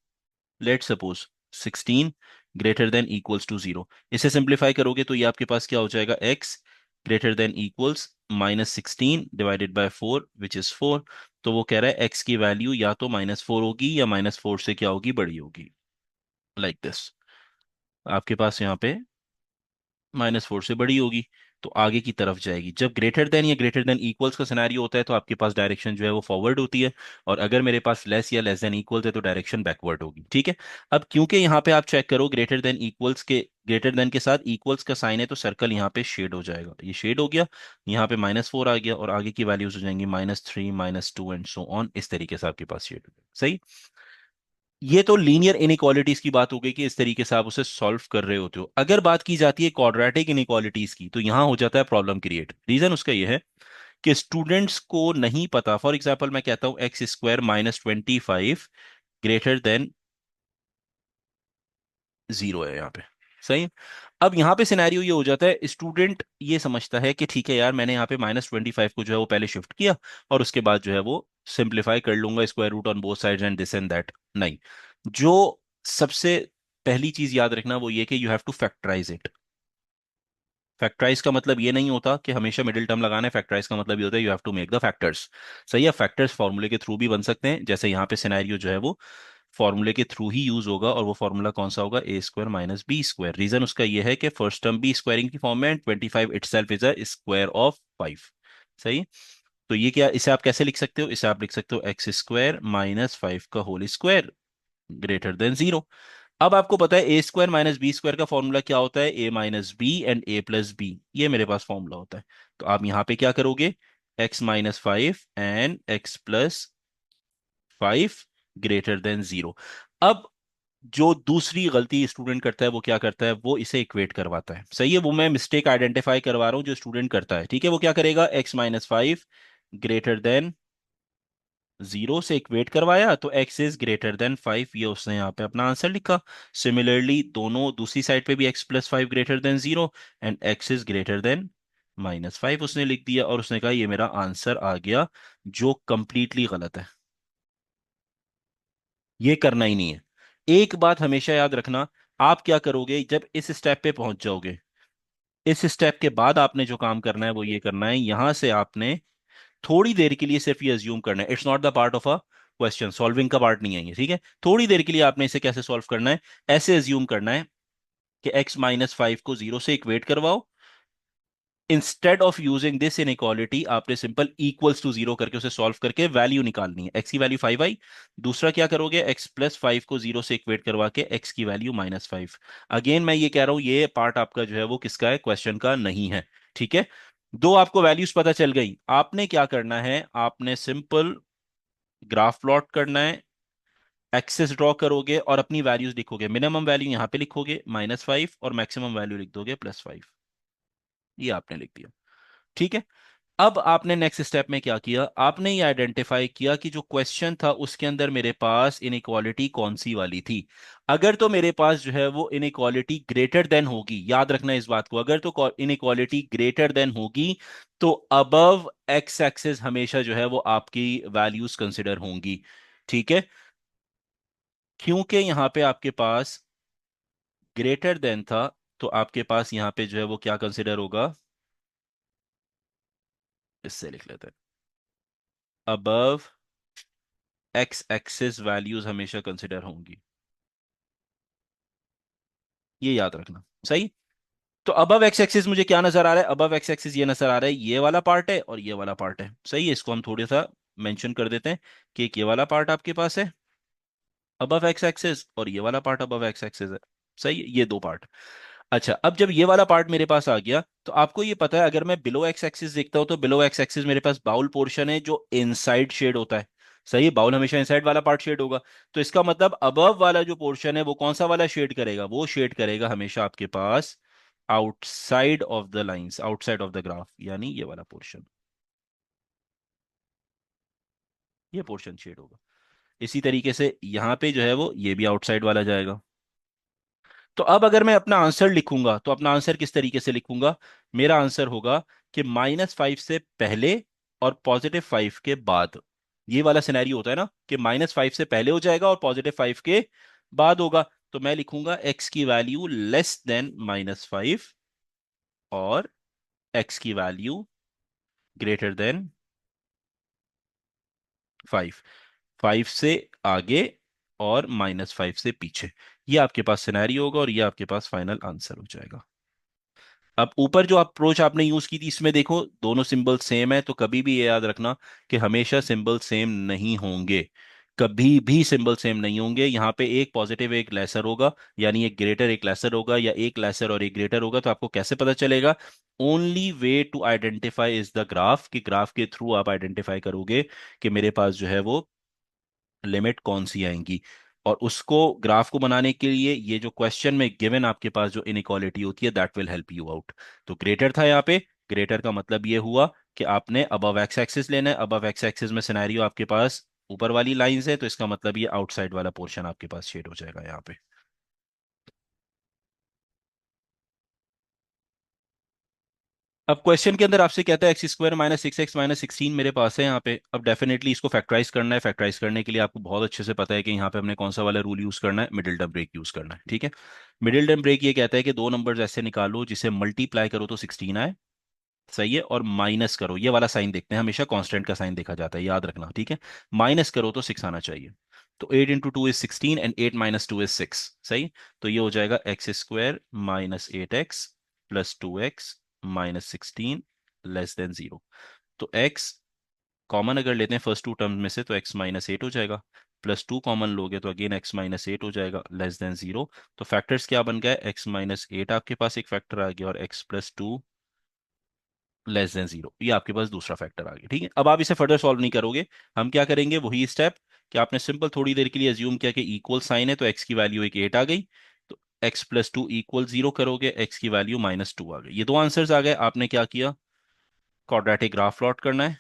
लेट सपोज 16 < 0। इसे सिंप्लीफाई करोगे तो ये आपके पास क्या हो जाएगा, x < -16 / 4 विच इज 4। तो वो कह रहा है x की वैल्यू या तो -4 होगी या -4 से क्या होगी, बड़ी होगी, लाइक दिस। आपके पास यहाँ पे -4 से बड़ी होगी, तो आगे की तरफ जाएगी। जब ग्रेटर देन या ग्रेटर देन इक्वल्स का सिनेरियो होता है तो आपके पास डायरेक्शन जो है वो फॉरवर्ड होती है, और अगर मेरे पास लेस या लेस देन इक्वल्स है तो डायरेक्शन बैकवर्ड होगी। ठीक है। अब क्योंकि यहाँ पे आप चेक करो ग्रेटर देन इक्वल्स के, ग्रेटर देन के साथ इक्वल्स का साइन है, तो सर्कल यहाँ पे शेड हो जाएगा, ये शेड हो गया, यहाँ पे -4 आ गया, और आगे की वैल्यूज हो जाएंगी -3 -2 एंड सो ऑन, इस तरीके से आपके पास शेड हो जाएगा। सही। ये तो लीनियर इनइक्वालिटीज की बात हो गई कि इस तरीके से आप उसे सॉल्व कर रहे होते हो। अगर बात की जाती है क्वाड्रेटिक इनइक्वालिटीज की, तो यहां हो जाता है प्रॉब्लम क्रिएट। रीजन उसका ये है कि स्टूडेंट्स को नहीं पता, फॉर एग्जाम्पल मैं कहता हूं x² -25 < 0 है यहाँ पे। सही। अब यहाँ पे सिनेरियो ये हो जाता है, स्टूडेंट ये समझता है कि ठीक है यार, मैंने यहाँ पे -25 को जो है वो पहले शिफ्ट किया, और उसके बाद जो है वो सिंप्लीफाई कर लूंगा, square root on both sides and this and that. नहीं, जो सबसे पहली चीज याद रखना वो ये कि you have to factorize it. Factorize का मतलब ये नहीं होता कि हमेशा मिडिल टर्म लगाना है, फैक्टराइज का मतलब ये होता है you have to make the factors. सही है। फैक्टर्स फॉर्मूले के थ्रू भी बन सकते हैं, जैसे यहाँ पे सिनेरियो जो है वो फॉर्मूले के थ्रू ही यूज होगा, और वो फॉर्मूला कौन सा होगा, a² - b²। रीजन उसका ये है कि फर्स्ट टर्म b स्क्वायरिंग की फॉर्म में, and 25 itself is a square of 5। सही। तो ये क्या, इसे आप कैसे लिख सकते हो, इसे आप लिख सकते हो x² -5 का होल स्क्वायर < 0। अब आपको पता है a² - b² का फॉर्मूला क्या होता है, a - b एंड a+b, ये मेरे पास फॉर्मूला होता है। तो आप यहां पे क्या करोगे, x -5 एंड x+5 < 0। अब जो दूसरी गलती स्टूडेंट करता है वो क्या करता है, वो इसे इक्वेट करवाता है। सही है, वो मैं मिस्टेक आइडेंटिफाई करवा रहा हूं जो स्टूडेंट करता है। ठीक है। वो क्या करेगा, x -5 < 0 से इक्वेट करवाया, तो x < 5, ये उसने यहाँ पे अपना आंसर लिखा। सिमिलरली दोनों दूसरी साइड पे भी x+5 < 0 एंड x < -5 उसने लिख दिया, और उसने कहा ये मेरा आंसर आ गया, जो कंप्लीटली गलत है। ये करना ही नहीं है। एक बात हमेशा याद रखना, आप क्या करोगे जब इस स्टेप पे पहुंच जाओगे, इस स्टेप के बाद आपने जो काम करना है वो ये करना है, यहां से आपने थोड़ी देर के लिए सिर्फ ये अज्यूम करना है, it's not the part of a question, solving का पार्ट नहीं है ये। ठीक है। थोड़ी देर के लिए आपने इसे कैसे सॉल्व करना है, ऐसे अज्यूम करना है कि x - 5 को 0 से इक्वेट करवाओ। Instead of using this in equality, आपने सिंपल इक्वल्स टू 0 करके उसे सॉल्व करके वैल्यू निकालनी है। x की वैल्यू 5 आई। दूसरा क्या करोगे, x+5 को 0 से इक्वेट करवा के x की वैल्यू -5। अगेन मैं ये कह रहा हूं, ये पार्ट आपका जो है वो किसका है, क्वेश्चन का नहीं है। ठीक है। दो आपको वैल्यूज पता चल गई, आपने क्या करना है, आपने सिंपल ग्राफ प्लॉट करना है, एक्सेस ड्रॉ करोगे और अपनी वैल्यूज लिखोगे। मिनिमम वैल्यू यहां पे लिखोगे -5, और मैक्सिमम वैल्यू लिख दोगे +5। ये आपने लिख दिया। ठीक है। अब आपने नेक्स्ट स्टेप में क्या किया, आपने ये आइडेंटिफाई किया कि जो क्वेश्चन था उसके अंदर मेरे पास इनइक्वालिटी कौन सी वाली थी। अगर तो मेरे पास जो है वो इनइक्वालिटी ग्रेटर देन होगी, याद रखना इस बात को, अगर तो इनइक्वालिटी ग्रेटर देन होगी तो अबव एक्स एक्सिस हमेशा जो है वो आपकी वैल्यूज कंसिडर होंगी। ठीक है, क्योंकि यहां पे आपके पास ग्रेटर देन था, तो आपके पास यहां पे जो है वो क्या कंसिडर होगा, इससे लिख लेते हैं, अबव एक्स एक्सिस वैल्यूज हमेशा कंसिडर होंगी। ये याद रखना, सही। तो अबव एक्स एक्सिस मुझे क्या नजर आ रहा है, अबव एक्स एक्सिस ये नजर आ रहा है, ये वाला पार्ट है और ये वाला पार्ट है, सही है। इसको हम थोड़ा सा मेंशन कर देते हैं कि एक ये वाला पार्ट आपके पास है अबव एक्स एक्सिस और ये वाला पार्ट अबव एक्स एक्सिस है, सही है, ये दो पार्ट। अच्छा, अब जब ये वाला पार्ट मेरे पास आ गया तो आपको ये पता है, अगर मैं बिलो एक्स एक्सिस देखता हूं तो बिलो एक्स एक्सिस मेरे पास बाउल पोर्शन है जो इनसाइड शेड होता है, सही है, बाउल हमेशा इनसाइड वाला पार्ट शेड होगा। तो इसका मतलब अबव वाला जो पोर्शन है वो कौन सा वाला शेड करेगा, वो शेड करेगा हमेशा आपके पास outside of the lines, outside of the graph, यानी ये वाला पोर्शन, ये पोर्शन शेड होगा। इसी तरीके से यहां पे जो है वो ये भी आउटसाइड वाला जाएगा। तो अब अगर मैं अपना आंसर लिखूंगा तो अपना आंसर किस तरीके से लिखूंगा, मेरा आंसर होगा कि -5 से पहले और +5 के बाद। ये वाला सिनेरियो होता है ना कि -5 से पहले हो जाएगा और +5 के बाद होगा। तो मैं लिखूंगा एक्स की वैल्यू लेस देन -5 और एक्स की वैल्यू ग्रेटर देन 5, 5 से आगे और -5 से पीछे। ये आपके पास सिनेरियो होगा और ये आपके पास फाइनल आंसर हो जाएगा। अब ऊपर जो अप्रोच आपने यूज की थी इसमें देखो दोनों सिंबल सेम है, तो कभी भी ये याद रखना कि हमेशा सिंबल सेम नहीं होंगे, कभी भी सिंबल सेम नहीं होंगे। यहाँ पे एक पॉजिटिव एक लेसर होगा, यानी एक ग्रेटर एक लेसर होगा, या एक लेसर और एक ग्रेटर होगा। तो आपको कैसे पता चलेगा, only way to identify is the graph, कि ग्राफ के थ्रू आप आइडेंटिफाई करोगे कि मेरे पास जो है वो लिमिट कौन सी आएंगी। और उसको ग्राफ को बनाने के लिए ये जो क्वेश्चन में गिवन आपके पास जो इनइक्वालिटी होती है that will help you out. तो ग्रेटर था यहाँ पे, ग्रेटर का मतलब ये हुआ कि आपने अबव एक्स एक्सिस लेना है, अबव एक्स एक्सिस में सिनेरियो आपके पास ऊपर वाली लाइंस है, तो इसका मतलब ये आउटसाइड वाला पोर्शन आपके पास शेड हो जाएगा यहाँ पे। अब क्वेश्चन के अंदर आपसे कहता है x² - 6x - 16 मेरे पास है यहाँ पे। अब डेफिनेटली इसको फैक्टराइज करना है, फैक्टराइज करने के लिए आपको बहुत अच्छे से पता है कि यहाँ पे हमने कौन सा वाला रूल यूज करना है, मिडिल टर्म ब्रेक यूज करना है। ठीक है, मिडिल टर्म ब्रेक ये कहता है कि दो नंबर्स ऐसे निकालो जिसे मल्टीप्लाई करो तो 16 आए, सही है, और माइनस करो, ये वाला साइन देखते हैं, हमेशा कांस्टेंट का साइन देखा जाता है, याद रखना, ठीक है। माइनस करो तो 6 आना चाहिए। तो 8 × 2 = 16 एंड 8 - 2 = 6, सही। तो ये हो जाएगा x² - 8x + 2x - 16 < 0। तो x कॉमन अगर लेते हैं फर्स्ट टू टर्म में से तो x - 8 हो जाएगा, +2 कॉमन लोगे तो अगेन x - 8 हो जाएगा, < 0। तो फैक्टर्स क्या बन गया, x - 8 आपके पास एक फैक्टर आ गया और x + 2 < 0, ये आपके पास दूसरा फैक्टर आ गया। ठीक है, अब आप इसे फर्दर सॉल्व नहीं करोगे, हम क्या करेंगे वही स्टेप कि आपने सिंपल थोड़ी देर के लिए अज्यूम किया कि इक्वल साइन है, तो x की वैल्यू एक 8 आ गई, तो x + 2 = 0 करोगे, x की वैल्यू -2 आ गई। ये दो आंसर्स आ गए। आपने क्या किया, क्वाड्रेटिक ग्राफ प्लॉट करना है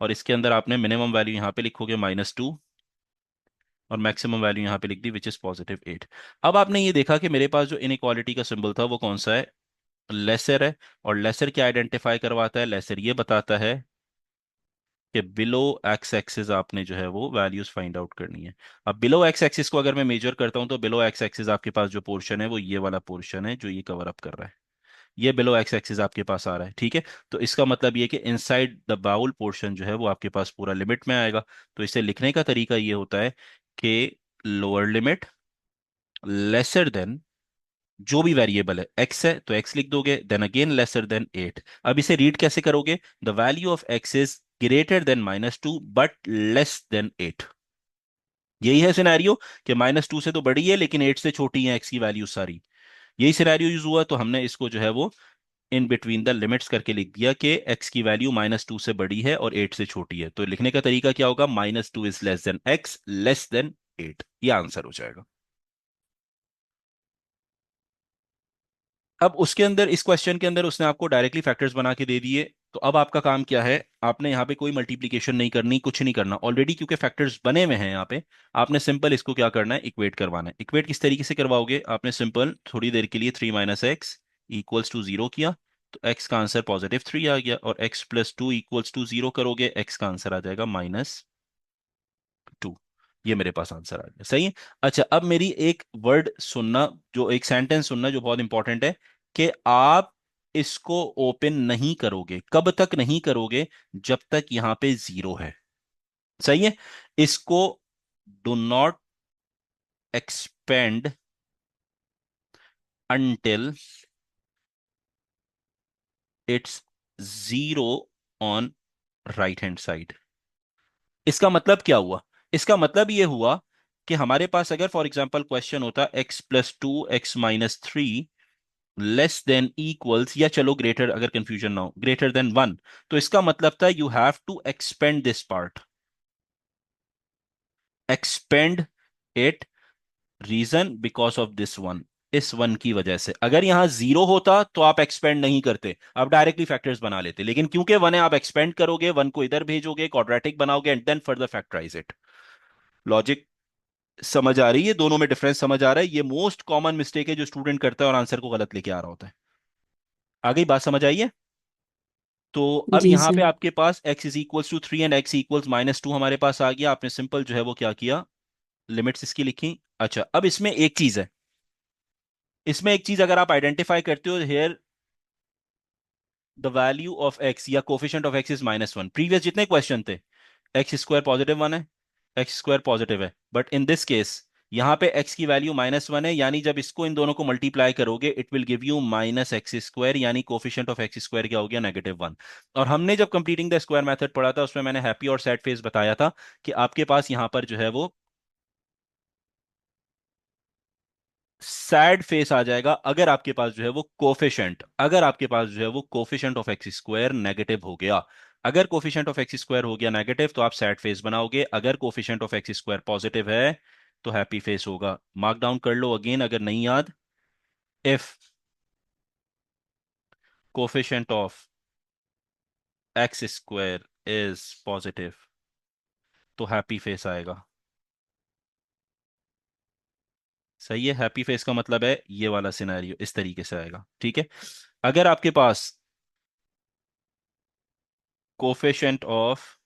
और इसके अंदर आपने मिनिमम वैल्यू यहाँ पे लिखोगे -2 और मैक्सिमम वैल्यू यहाँ पे लिख दी विच इज +8। अब आपने ये देखा कि मेरे पास जो इनइक्वालिटी का सिंबल था वो कौन सा है, लेसर है। और लेसर क्या आइडेंटिफाई करवाता है, लेसर ये बताता है कि बिलो एक्स एक्सिस आपने जो है वो वैल्यूज फाइंड आउट करनी है। अब बिलो एक्स एक्सिस को अगर मैं मेजर करता हूं तो बिलो एक्स एक्सिस आपके पास जो पोर्शन है वो ये वाला पोर्शन है जो ये कवर अप कर रहा है, ये बिलो एक्स एक्सिस आपके पास आ रहा है। ठीक है, तो इसका मतलब ये कि इनसाइड द बाउल पोर्शन जो है वो आपके पास पूरा लिमिट में आएगा। तो इसे लिखने का तरीका ये होता है कि लोअर लिमिट लेसर देन जो भी वेरिएबल है, एक्स है तो एक्स लिख दोगे, देन अगेन लेसर देन 8। अब इसे रीड कैसे करोगे, the value of x is greater then -2 but less than 8। यही है सिनेरियो कि -2 से तो बड़ी है लेकिन 8 से छोटी है एक्स की वैल्यू सारी। यही सिनेरियो यूज हुआ, तो हमने इसको जो है वो इन बिटवीन द लिमिट्स करके लिख दिया कि एक्स की वैल्यू -2 से बड़ी है और 8 से छोटी है। तो लिखने का तरीका क्या होगा, -2 is less than x less than 8, ये आंसर हो जाएगा। अब उसके अंदर इस क्वेश्चन के अंदर उसने आपको डायरेक्टली फैक्टर्स बना के दे दिए। तो अब आपका काम क्या है, आपने यहाँ पे कोई मल्टीप्लिकेशन नहीं करनी, कुछ नहीं करना ऑलरेडी, क्योंकि फैक्टर्स बने हुए हैं यहाँ पे। आपने सिंपल इसको क्या करना है, इक्वेट करवाना है। इक्वेट किस तरीके से करवाओगे, आपने सिंपल थोड़ी देर के लिए 3 - x इक्वल्स टू 0 किया, तो x का आंसर +3 आ गया, और x+2 इक्वल्स टू 0 करोगे, x का आंसर आ जाएगा -2। ये मेरे पास आंसर आ गया, सही है। अच्छा, अब मेरी एक वर्ड सुनना, जो एक सेंटेंस सुनना जो बहुत इंपॉर्टेंट है, कि आप इसको ओपन नहीं करोगे। कब तक नहीं करोगे, जब तक यहां पे 0 है, सही है। इसको do not expand until it's 0 on right hand side. इसका मतलब क्या हुआ, इसका मतलब ये हुआ कि हमारे पास अगर फॉर एग्जाम्पल क्वेश्चन होता x+2 x-3 less than equals, या चलो ग्रेटर, अगर कंफ्यूजन ना हो, ग्रेटर देन 1, तो इसका मतलब था you have to expand this part, expand it, reason because of this one, इस वन की वजह से। अगर यहां 0 होता तो आप एक्सपेंड नहीं करते, आप डायरेक्टली फैक्टर्स बना लेते, लेकिन क्योंकि 1 है, आप एक्सपेंड करोगे, 1 को इधर भेजोगे, क्वाड्रेटिक बनाओगे, and then further factorize it. Logic समझ आ रही है, दोनों में डिफरेंस समझ आ रहा है। ये मोस्ट कॉमन मिस्टेक है जो स्टूडेंट करता है और आंसर को गलत लेके आ रहा होता है। आ गई बात समझ आई है। तो अब जी यहां पे सर। आपके पास x = 3 एंड x = -2 हमारे पास आ गया, आपने सिंपल जो है वो क्या किया, लिमिट्स इसकी लिखी। अच्छा, अब इसमें एक चीज है, इसमें एक चीज अगर आप आइडेंटिफाई करते हो, here the value of x या coefficient of x is -1। Previous जितने क्वेश्चन थे, x² +1 है, x² पॉजिटिव है, बट इन दिस केस यहां पे x की वैल्यू -1 है, यानी जब इसको इन दोनों को मल्टीप्लाई करोगे it will give you -x², यानी कोफिशिएंट ऑफ x² क्या हो गया, -1। और हमने जब कंप्लीटिंग द स्क्वायर मेथड पढ़ा था, उसमें मैंने हैप्पी और सैड फेस बताया था कि आपके पास यहां पर जो है वो सैड फेस आ जाएगा अगर आपके पास जो है वो कोफिशिएंट, अगर आपके पास जो है वो कोफिशिएंट ऑफ x² नेगेटिव हो गया। अगर कोफिशिएंट ऑफ x² हो गया नेगेटिव तो आप सैड फेस बनाओगे, अगर कोफिशिएंट ऑफ x² पॉजिटिव है तो हैप्पी फेस होगा। मार्क डाउन कर लो अगेन अगर नहीं याद, if coefficient of x² is positive तो हैप्पी फेस आएगा, सही है। हैप्पी फेस का मतलब है ये वाला सिनेरियो इस तरीके से आएगा, ठीक है। अगर आपके पास coefficient of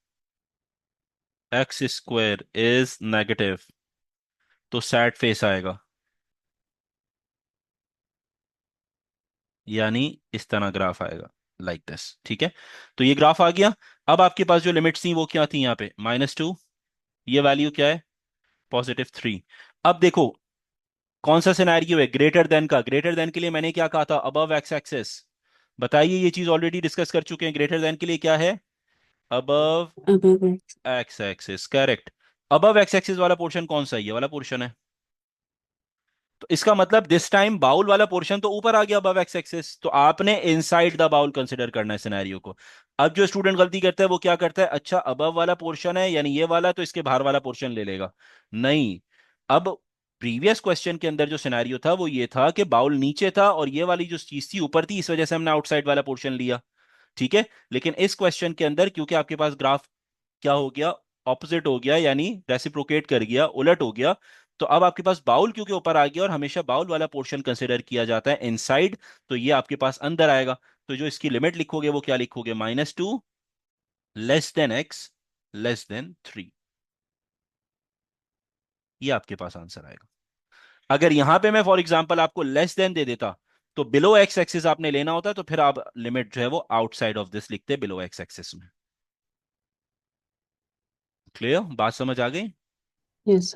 x² is negative तो सैड फेस आएगा, यानी इस तरह ग्राफ आएगा, लाइक दिस, ठीक है। तो ये ग्राफ आ गया। अब आपके पास जो लिमिट्स थी वो क्या थी, यहाँ पे -2, ये वैल्यू क्या है, +3। अब देखो कौन सा सिनेरियो है, ग्रेटर देन का। ग्रेटर देन के लिए मैंने क्या कहा था, अबव एक्स एक्सिस। बताइए, ये चीज ऑलरेडी डिस्कस कर चुके हैं, ग्रेटर देन के लिए क्या है, above Above X. X axis, correct. Above x axis वाला पोर्शन कौन सा है, ये वाला पोर्शन है। तो इसका मतलब दिस टाइम बाउल वाला पोर्शन तो ऊपर आ गया अबव एक्स एक्सिस, तो आपने इनसाइड द बाउल कंसिडर करना है सिनेरियो को। अब जो स्टूडेंट गलती करता है वो क्या करता है, अच्छा अबव वाला पोर्शन है यानी ये वाला, तो इसके बाहर वाला पोर्शन ले लेगा। नहीं, अब प्रीवियस क्वेश्चन के अंदर जो सिनेरियो था वो ये था कि बाउल नीचे था और ये वाली जो चीज थी ऊपर थी, इस वजह से हमने आउटसाइड वाला पोर्शन लिया, ठीक है। लेकिन इस क्वेश्चन के अंदर क्योंकि आपके पास ग्राफ क्या हो गया, ऑपोजिट हो गया, यानी रेसिप्रोकेट कर गया, उलट हो गया, तो अब आपके पास बाउल क्योंकि ऊपर आ गया और हमेशा बाउल वाला पोर्शन कंसिडर किया जाता है इनसाइड, तो ये आपके पास अंदर आएगा। तो जो इसकी लिमिट लिखोगे वो क्या लिखोगे, -2 less than x less than 3, ये आपके पास आंसर आएगा। अगर यहां पे मैं फॉर एग्जांपल आपको लेस देन दे देता तो बिलो एक्स एक्सिस आपने लेना होता, तो फिर आप लिमिट जो है वो आउटसाइड ऑफ दिस लिखते, बिलो एक्स एक्सिस में। क्लियर, बात समझ आ गई। Yes.